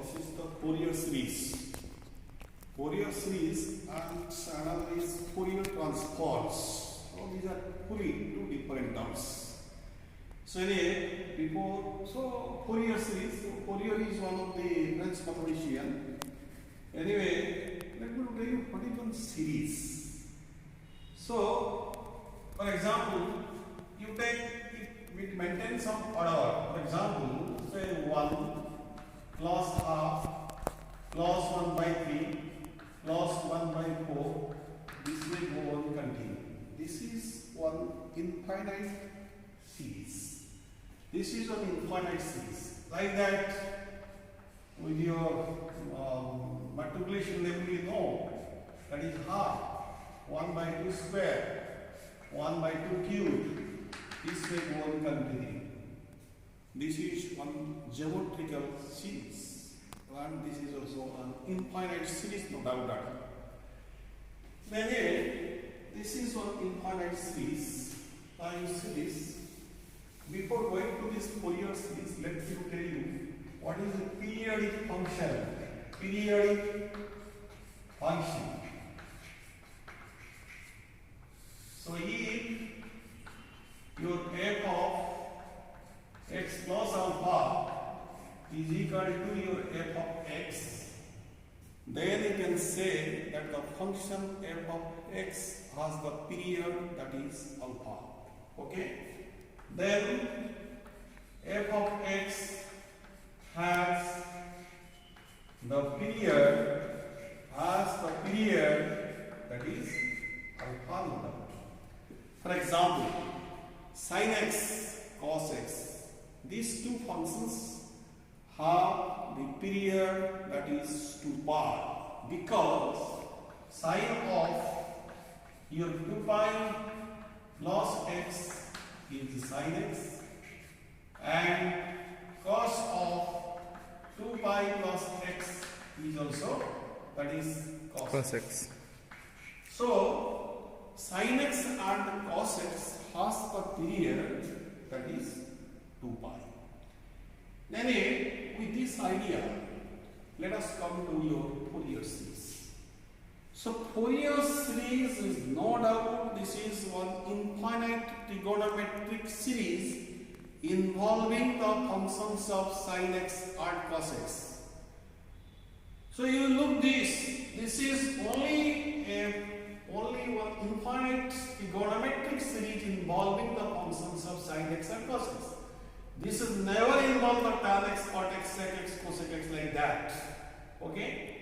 this is the Fourier series. Fourier series and another is Fourier transforms. So these are two different terms. So anyway, Fourier series. So Fourier is one of the French mathematician. Anyway, let me tell you what is one series. So, for example, you take it maintain some order. For example, say 1 plus half plus 1 by 3 plus 1 by 4. This will go on continue. This is one infinite series. This is an infinite series. Like that, with your multiplication level, you know that is half 1 by 2 square, 1 by 2 cube. This will go on continue. This is one geometrical series, and this is also an infinite series, no doubt that. Then here, this is one infinite series, time series. Before going to this Fourier series, let me tell you what is a periodic function. Periodic function. So if your f of x plus alpha is equal to your f of x, then you can say that the function f of x has the period that is alpha. Okay? Then f of x has the period that is alpha number. For example, sin x, cos x, these two functions have the period that is 2 pi, because sine of your 2 pi plus x is sin x, and cos of 2 pi plus x is also that is cos x. So sin x and cos x has the period that is 2 pi. Then with this idea, let us come to your Fourier series. So Fourier series is no doubt this is one infinite trigonometric series involving the functions of sin x and cos x. So you look this is only one infinite trigonometric series involving the functions of sin x and cos x. This is never involve the tan x, cot x, sec x, cosec x like that. Okay?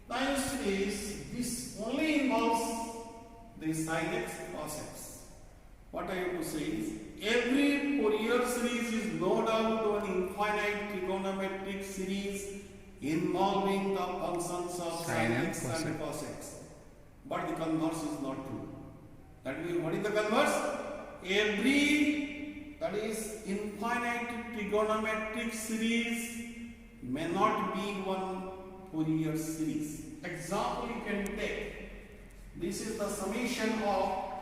Time series, this only involves the sin x, cos x. What I have to say is, every Fourier series is no doubt an infinite trigonometric series involving the functions of sin x and cos x. But the converse is not true. That means, what is the converse? Every that is infinite trigonometric series may not be one Fourier series. Example you can take. This is the summation of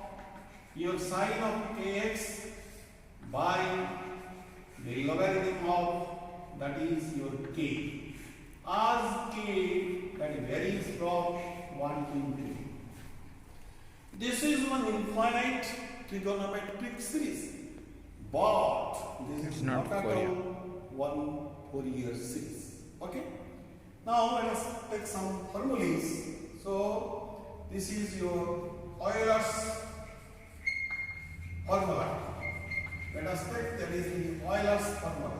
your sine of kx by the logarithm of that is your k. As k that varies from 1 to infinity. This is one infinite trigonometric series. But this is not at all one Fourier series. Okay? Now let us take some formulas. So this is your Euler's formula. Let us take that is the Euler's formula.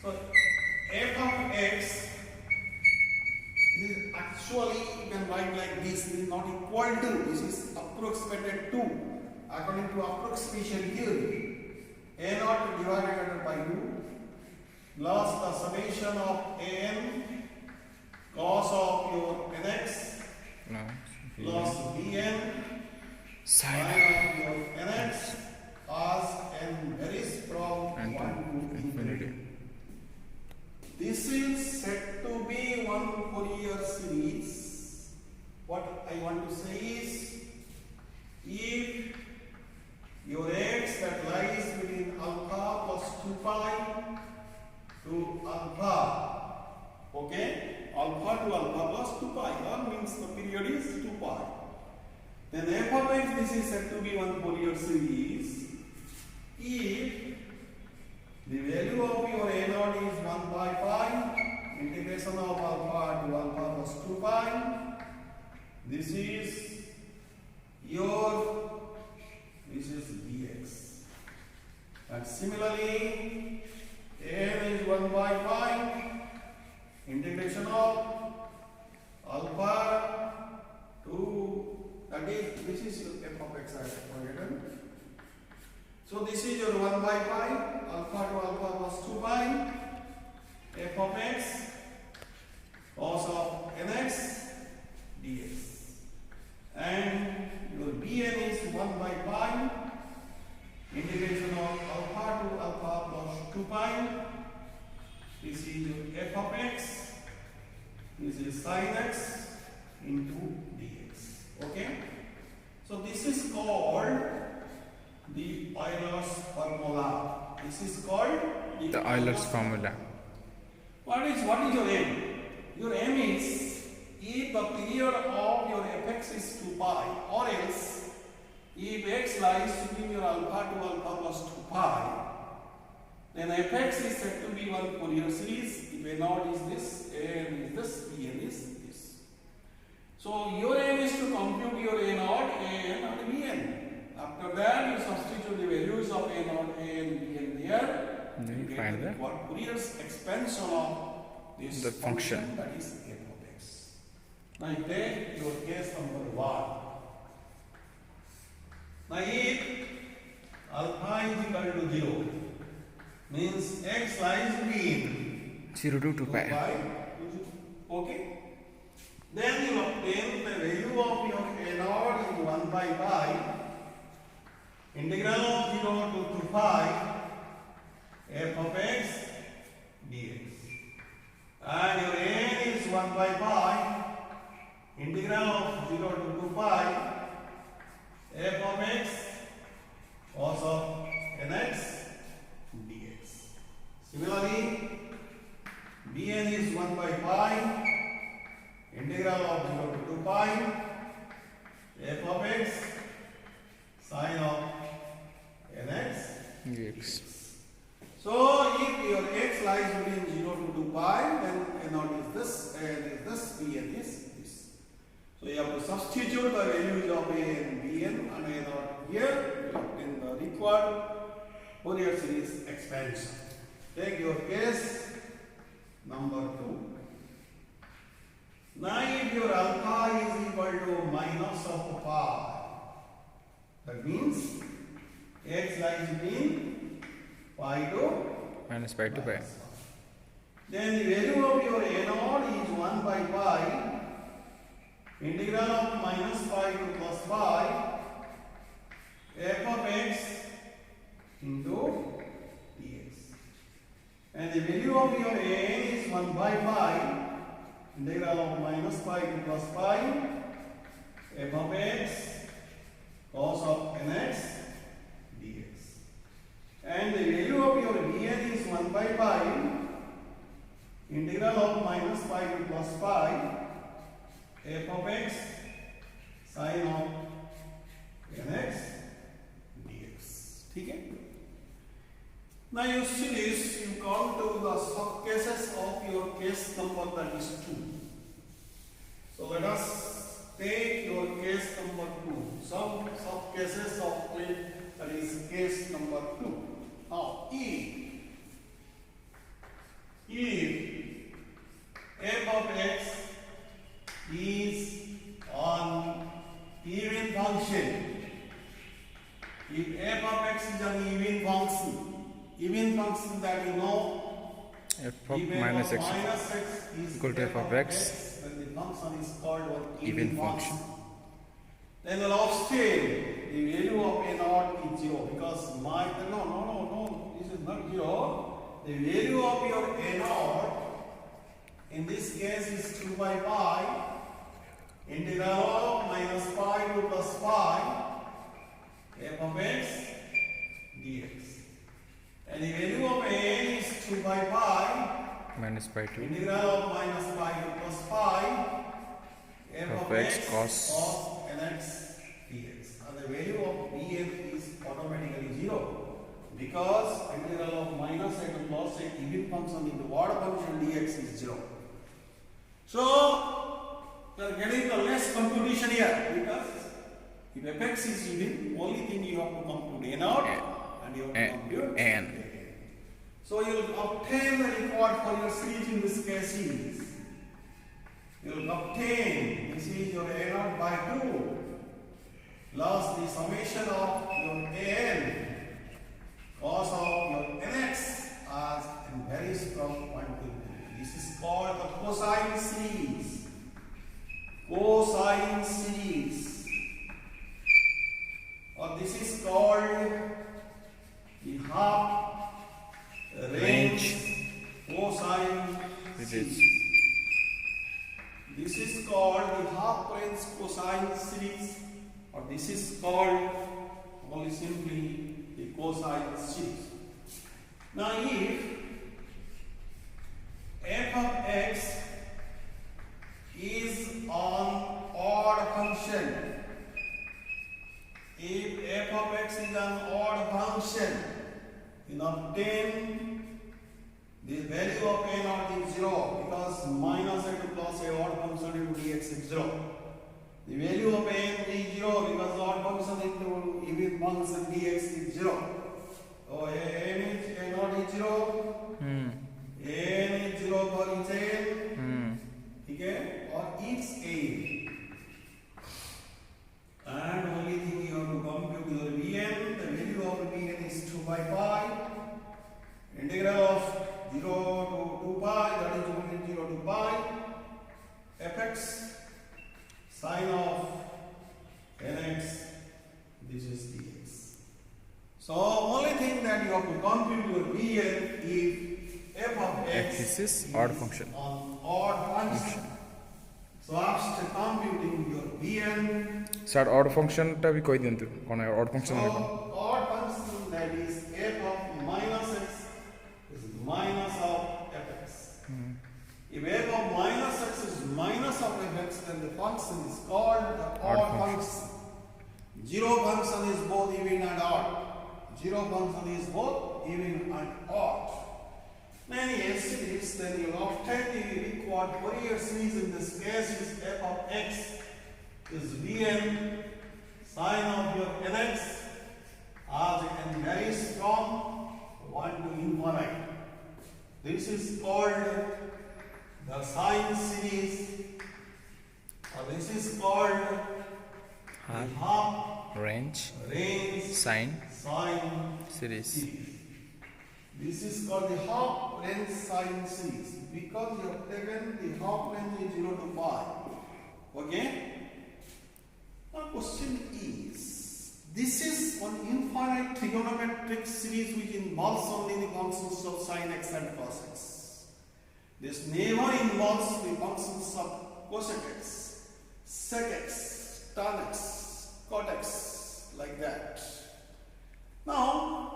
So f of x is actually you can write like this, is not equal to, this is approximated to. According to approximation theory, a naught divided by u plus the summation of an cos of your nx plus bn sine of your nx as n varies from 1 to infinity. This is said to be one Fourier series. What I want to say is, if your x that lies between alpha plus 2 pi to alpha then f of x, this is said to be one Fourier series if the value of your a naught is 1 by pi, integration of alpha to alpha plus 2 pi. This is dx. And similarly, n is 1 by pi, integration of alpha to, that is, this is f of x I have forgotten. So this is your 1 by pi, alpha to alpha plus 2 pi, f of x, cos of nx, dx. And your bn is 1 by pi, integration of alpha to alpha plus 2 pi. This is your f of x, this is sin x into dx. Okay? So this is called the Euler's formula. This is called The Euler's formula. What is your aim? Your aim is if the period of your fx is 2 pi, or else if x lies between your alpha to alpha plus 2 pi, then fx is said to be one Fourier series. If a naught is this, n is this, bn is this. So your aim is to compute your a naught, an and bn. After that, you substitute the values of a naught, an, bn there. Then you find the Fourier's expansion of this the function, that is f of x. Now you take your case number 1. Now if alpha is equal to 0, means x lies between 0 to 2 pi. Okay. Then you obtain the value of your a naught is 1 by pi, integral of 0 to 2 pi, f of x dx. And your n is 1 by pi, integral of 0 to 2 pi, f of x cos of nx dx. Similarly, bn is 1 by pi, integral of 0 to 2 pi, f of x sin of nx dx. So if your x lies between 0 to 2 pi, then a naught is this, n is this, bn is this. So you have to substitute the values of a and bn and a naught here in the required Fourier series expansion. Take your case number 2. Now if your alpha is equal to minus of pi, that means x lies between pi to Minus pi to pi. Then the value of your a naught is 1 by pi, integral of minus pi to plus pi, f of x into dx. And the value of your a n is 1 by pi, integral of minus pi to plus pi, f of x cos of nx dx. And the value of your bn is 1 by pi, integral of minus pi to plus pi, f of x sin of nx dx. Okay? Now you see this, you come to the subcases of your case number, that is 2. So let us take your case number 2. Some subcases of it, that is case number 2. Now if f of x is an even function, if f of x is an even function that you know, F of minus x is equal to f of x, then the function is called an even function. Then the last scale, the value of a naught is 0 because no, this is not 0. The value of your a naught in this case is 2 by pi, integral of minus pi to plus pi, f of x dx. And the value of a n is 2 by pi, minus pi to integral of minus pi to plus pi, f of x cos nx dx. because integral of minus a to plus a even function in the order function dx is 0. So we are getting the less computation here because if fx is even, only thing you have to compute a naught and you have to compute n. So you will obtain the required Fourier series in this case is, you will obtain, this is your a naught by 2 plus the summation of your an cos of your nx as it varies from 1 to 2. This is called the cosine series. Cosine series. Or this is called the half range cosine series. This is called the half range cosine series, or this is called only simply the cosine series. Now if f of x is an odd function, if f of x is an odd function, then obtain the value of a naught is 0 because minus a to plus a odd function into dx is 0. The value of a is 0 because odd function into even function dx is 0. So a naught is 0. A is 0 for each a. Okay? Or each a. And only thing you have to compute your Vn. The value of Vn is 2 by pi. Integral of 0 to 2 pi, that is equal to 0 to pi. Fx sine of nx, this is dx. So only thing that you have to compute your Vn if f of x This is odd function. An odd function. So after computing your Vn, Sir, odd function ta bhi koi diyantu. Kona odd function so hoga. odd function that is f of minus x is minus of fx. If f of minus x is minus of fx, then the function is called the odd function. Zero function is both even and odd. Zero function is both even and odd. Many series, then you obtain the required Fourier series. In this case is f of x is Vn sine of your nx as it varies from 1 to infinite. This is called the sine series, or this is called the half Range range sine sine series. This is called the half range sine series because you have taken the half range is 0 to pi. Okay? Now question is, this is an infinite trigonometric series which involves only the functions of sin x and cos x. This never involves the functions of cosec x, sec x, tan x, cot x, like that. Now,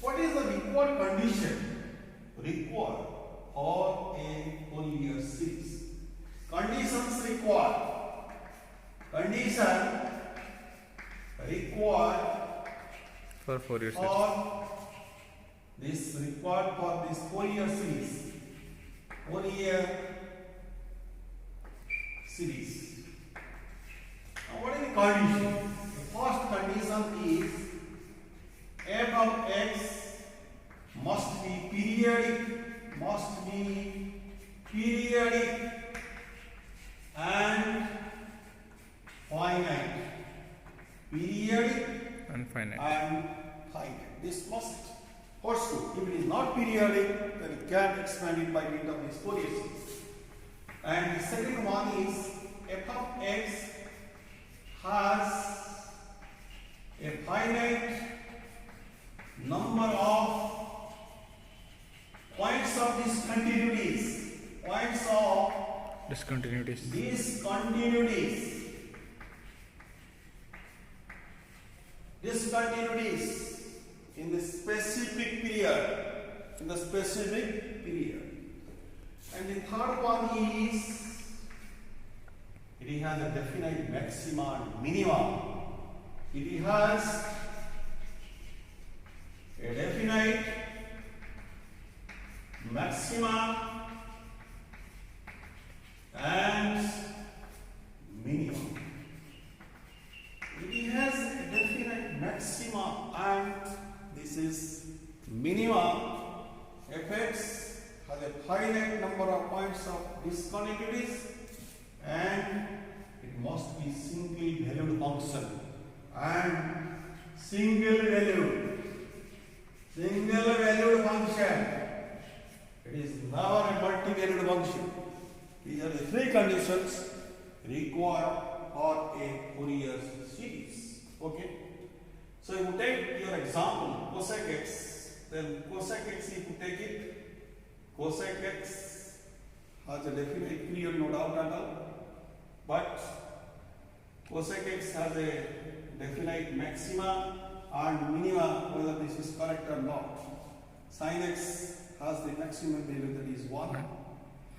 what is the required condition required for a Fourier series? Conditions required. Condition required For Fourier series. for this required for this Fourier series. Fourier series. Now what is the condition? The first condition is f of x must be periodic and finite. Periodic And finite. and finite. This must pursue. If it is not periodic, then it can expand it by means of this Fourier series. And the second one is f of x has a finite number of points of discontinuities. Points of Discontinuities. discontinuities in the specific period. And the third one is it has a definite maxima and minima. It has a maxima and minima. It has a definite maxima and this is minima. Fx has a finite number of points of discontinuities and it must be single valued function and single valued function. It is never a multi-valued function. These are the three conditions required for a Fourier series. Okay. So if you take your example cosec x, then cosec x, if you take it, cosec x has a definite period, no doubt at all. But cosec x has a definite maxima and minima, whether this is correct or not. Sin x has the maximum value, that is 1,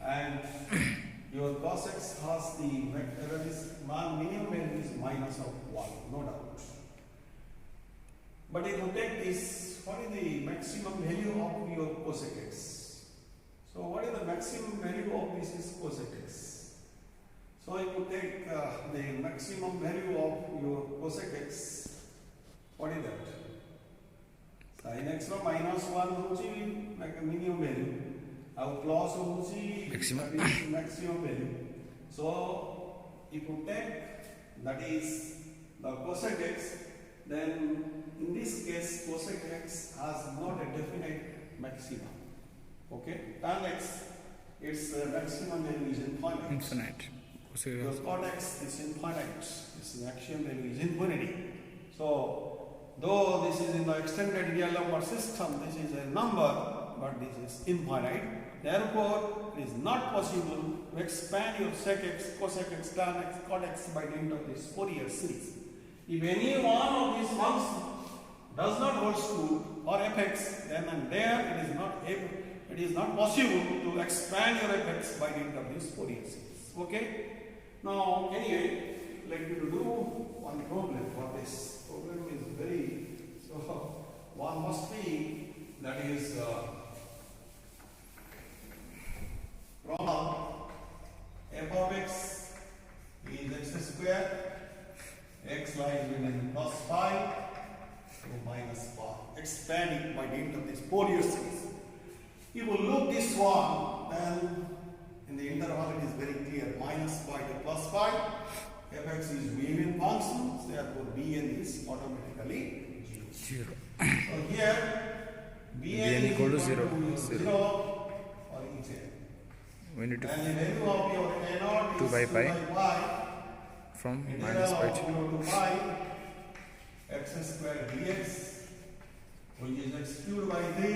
and your cos x has the minimum value is minus of 1, no doubt. But if you take this, what is the maximum value of your cosec x? So what is the maximum value of this is cosec x? So if you take the maximum value of your cosec x, what is that? Sin x ର minus 1 होची minimum value, ଆଉ plus होची maximum value. So if you take that is the cosec x, then in this case cosec x has not a definite maximum. Okay, tan x, its maximum value is infinite. Infinite. Your cot x is infinite. Its maximum value is infinity. So though this is in the extended real number system, this is a number, but this is infinite. Therefore, it is not possible to expand your sec x, cosec x, tan x, cot x by dint of this Fourier series. If any one of these functions does not hold true for fx, then and there it is not possible to expand your fx by dint of this Fourier series. Okay? Now, anyway, let me do one problem for this. Problem is very, so one must be, that is from f of x is x square, x lies within plus 5 to minus 5, expanding by dint of this Fourier series. If you look this one, then in the interval it is very clear, minus 5 to plus 5. Fx is Waving function, therefore Bn is automatically 0. So here Bn is equal to 0 for each n. We need to and the value of your a0 2 is by 2 pi by from integral minus pi of to 0 to pi x square dx, which is x cubed by 3,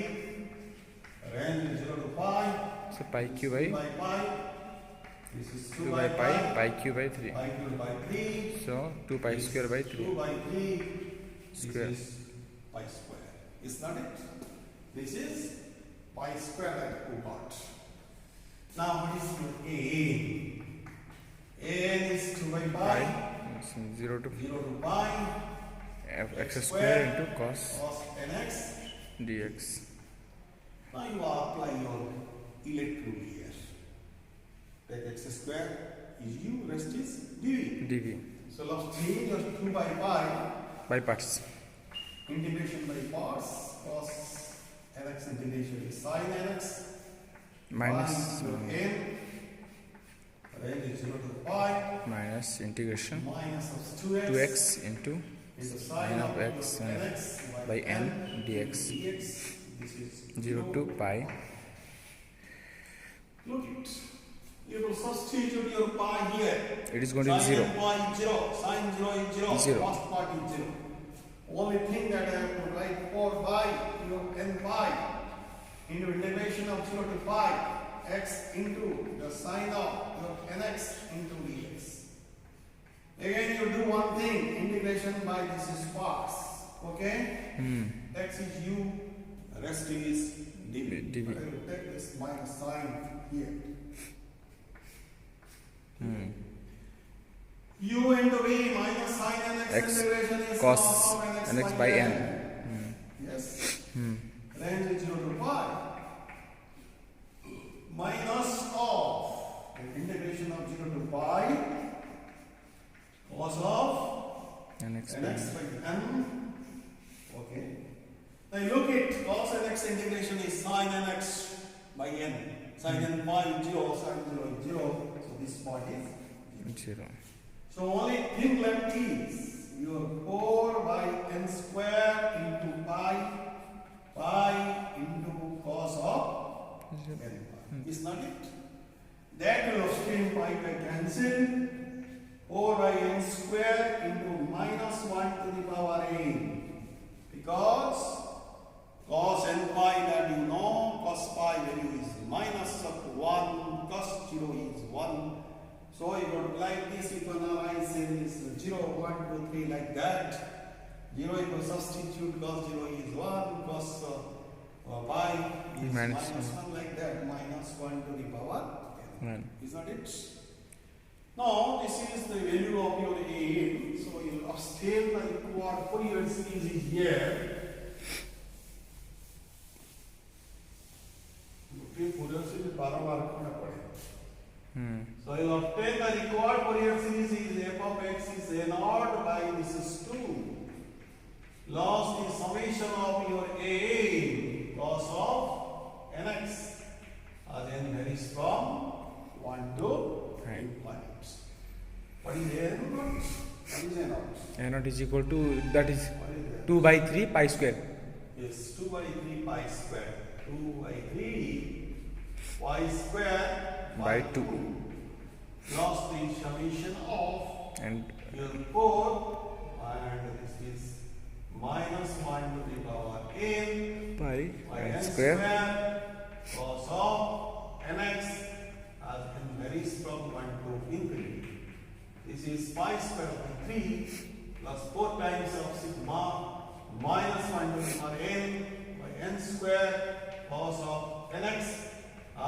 range is 0 to pi. so pi q by pi. This is 2 by pi, pi q by 3. Pi cubed by 3. So 2 pi square by 3. 2 by 3 Square. This is pi square. Is not it? This is pi square that we got. Now what is your a? A is 2 by pi. So 0 to 0 to pi. x square into cos nx dx. Now you apply your electric rule here. Take x square is u, rest is dv. dv So let's change your 2 by pi. by parts. Integration by parts. Cos nx integration is sin nx. Minus n. Range is 0 to pi. minus integration Minus of 2x. 2x into Is the sin sin of x nx by n dx. This is 0 to pi. Look it. You will substitute your pi here. It is going to be Sin 0. pi 0. Sin 0 is 0. Zero. First part is 0. Only thing that I have to write 4 pi, your n pi, into integration of 0 to pi, x into the sine of your nx into dx. Again, you do one thing, integration by this is parts. Okay? X is u, rest is dv. dv. I will take this minus sign here. U into v minus sin nx X integration is cos of nx by n. Yes. Range is 0 to pi. minus of integration of 0 to pi cos of nx nx by n. Okay. Now look at cos nx integration is sin nx by n. Sin n pi 0, sin 0 is 0. So this part is 0. So only thing left is your 4 by n square into pi into cos of n pi. Is not it? That will obtain pi by cancel. 4 by n square into minus 1 to the power n. Because cos n pi that you know, cos pi value is minus of 1, cos 0 is 1. So you would like this, you can analyze this 0, 1, 2, 3 like that. 0 you will substitute cos 0 is 1, cos pi is minus 1 like that, minus 1 to the power n. Is not it? Now this is the value of your a. So you will obtain the required Fourier series is here. Fourier series बारंबार करना पड़ेगा. So you obtain the required Fourier series is f of x is a naught by this is 2 plus the summation of your a cos of nx as n varies from 1 to infinite. What is a naught? What is a naught? A naught is equal to, that is 2 by 3 pi square. Yes, 2 by 3 pi square. 2 by 3 pi square by 2 plus the summation of and your 4 and this is minus 1 to the power n pi by n n square cos of nx as n varies from 1 to infinity. This is pi square by 3 plus 4 times of sigma minus 1 to the power n by n square cos of nx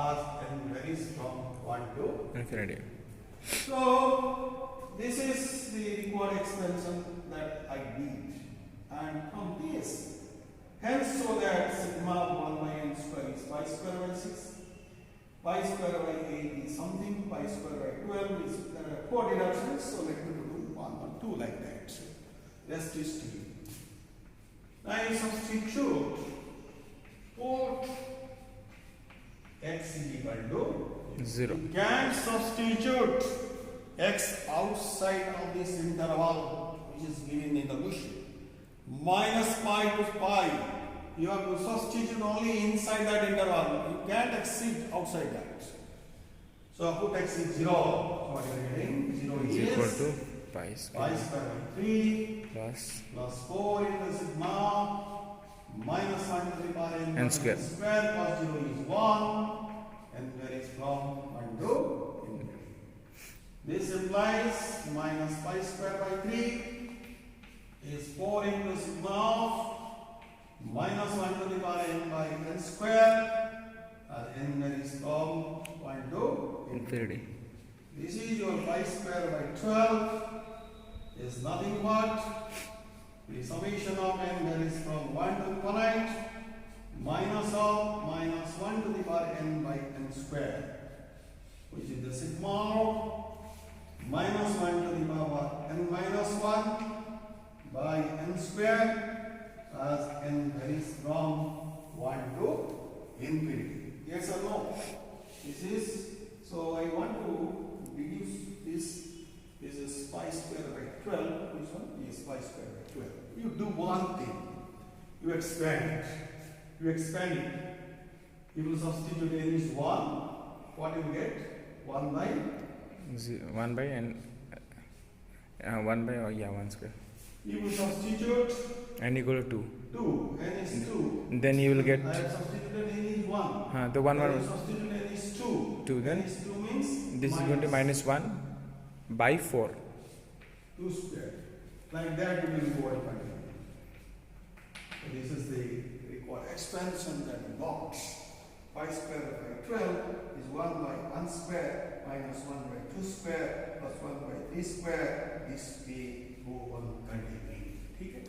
as n varies from 1 to infinity. So this is the required expansion that I did, and from this, hence so that sigma 1 by n square is pi square by 6, pi square by 8 is something, pi square by 12 is there are 4 deductions, so let me do 1 or 2 like that. Rest is to you. Now you substitute put x is equal to 0. You can substitute x outside of this interval which is given in the question. Minus pi to pi. You have to substitute only inside that interval. You can't exceed outside that. So put x is 0. So what you are getting? 0 Is is equal to pi pi square square by 3 plus plus 4 into sigma minus 1 to the power n square. square plus 0 is 1 and there is from 1 to infinity. This implies minus pi square by 3 is 4 into sigma of minus 1 to the power n by n square and n varies from 1 to infinity. This is your pi square by 12 is nothing but the summation of n varies from 1 to infinite minus of minus 1 to the power n by n square, which is the sigma of minus 1 to the power n minus 1 by n square as n varies from 1 to infinity. Yes or no? This is, so I want to reduce this. This is pi square by 12. Which one? Yes, pi square by 12. You do one thing. You expand it. You expand it. You will substitute n is 1. What you get? 1 by 1 by n 1 by 1 square. You will substitute N equal to 2. 2. N is 2. Then you will get I have substituted n is 1. the one Then one you substitute n is 2. 2. Then N is 2 means this is going to minus 1 by 4. 2 square. Like that you will go and continue. So this is the required expansion that involves pi square by 12 is 1 by 1 square minus 1 by 2 square plus 1 by 3 square. This we go on continuing. ठीक है?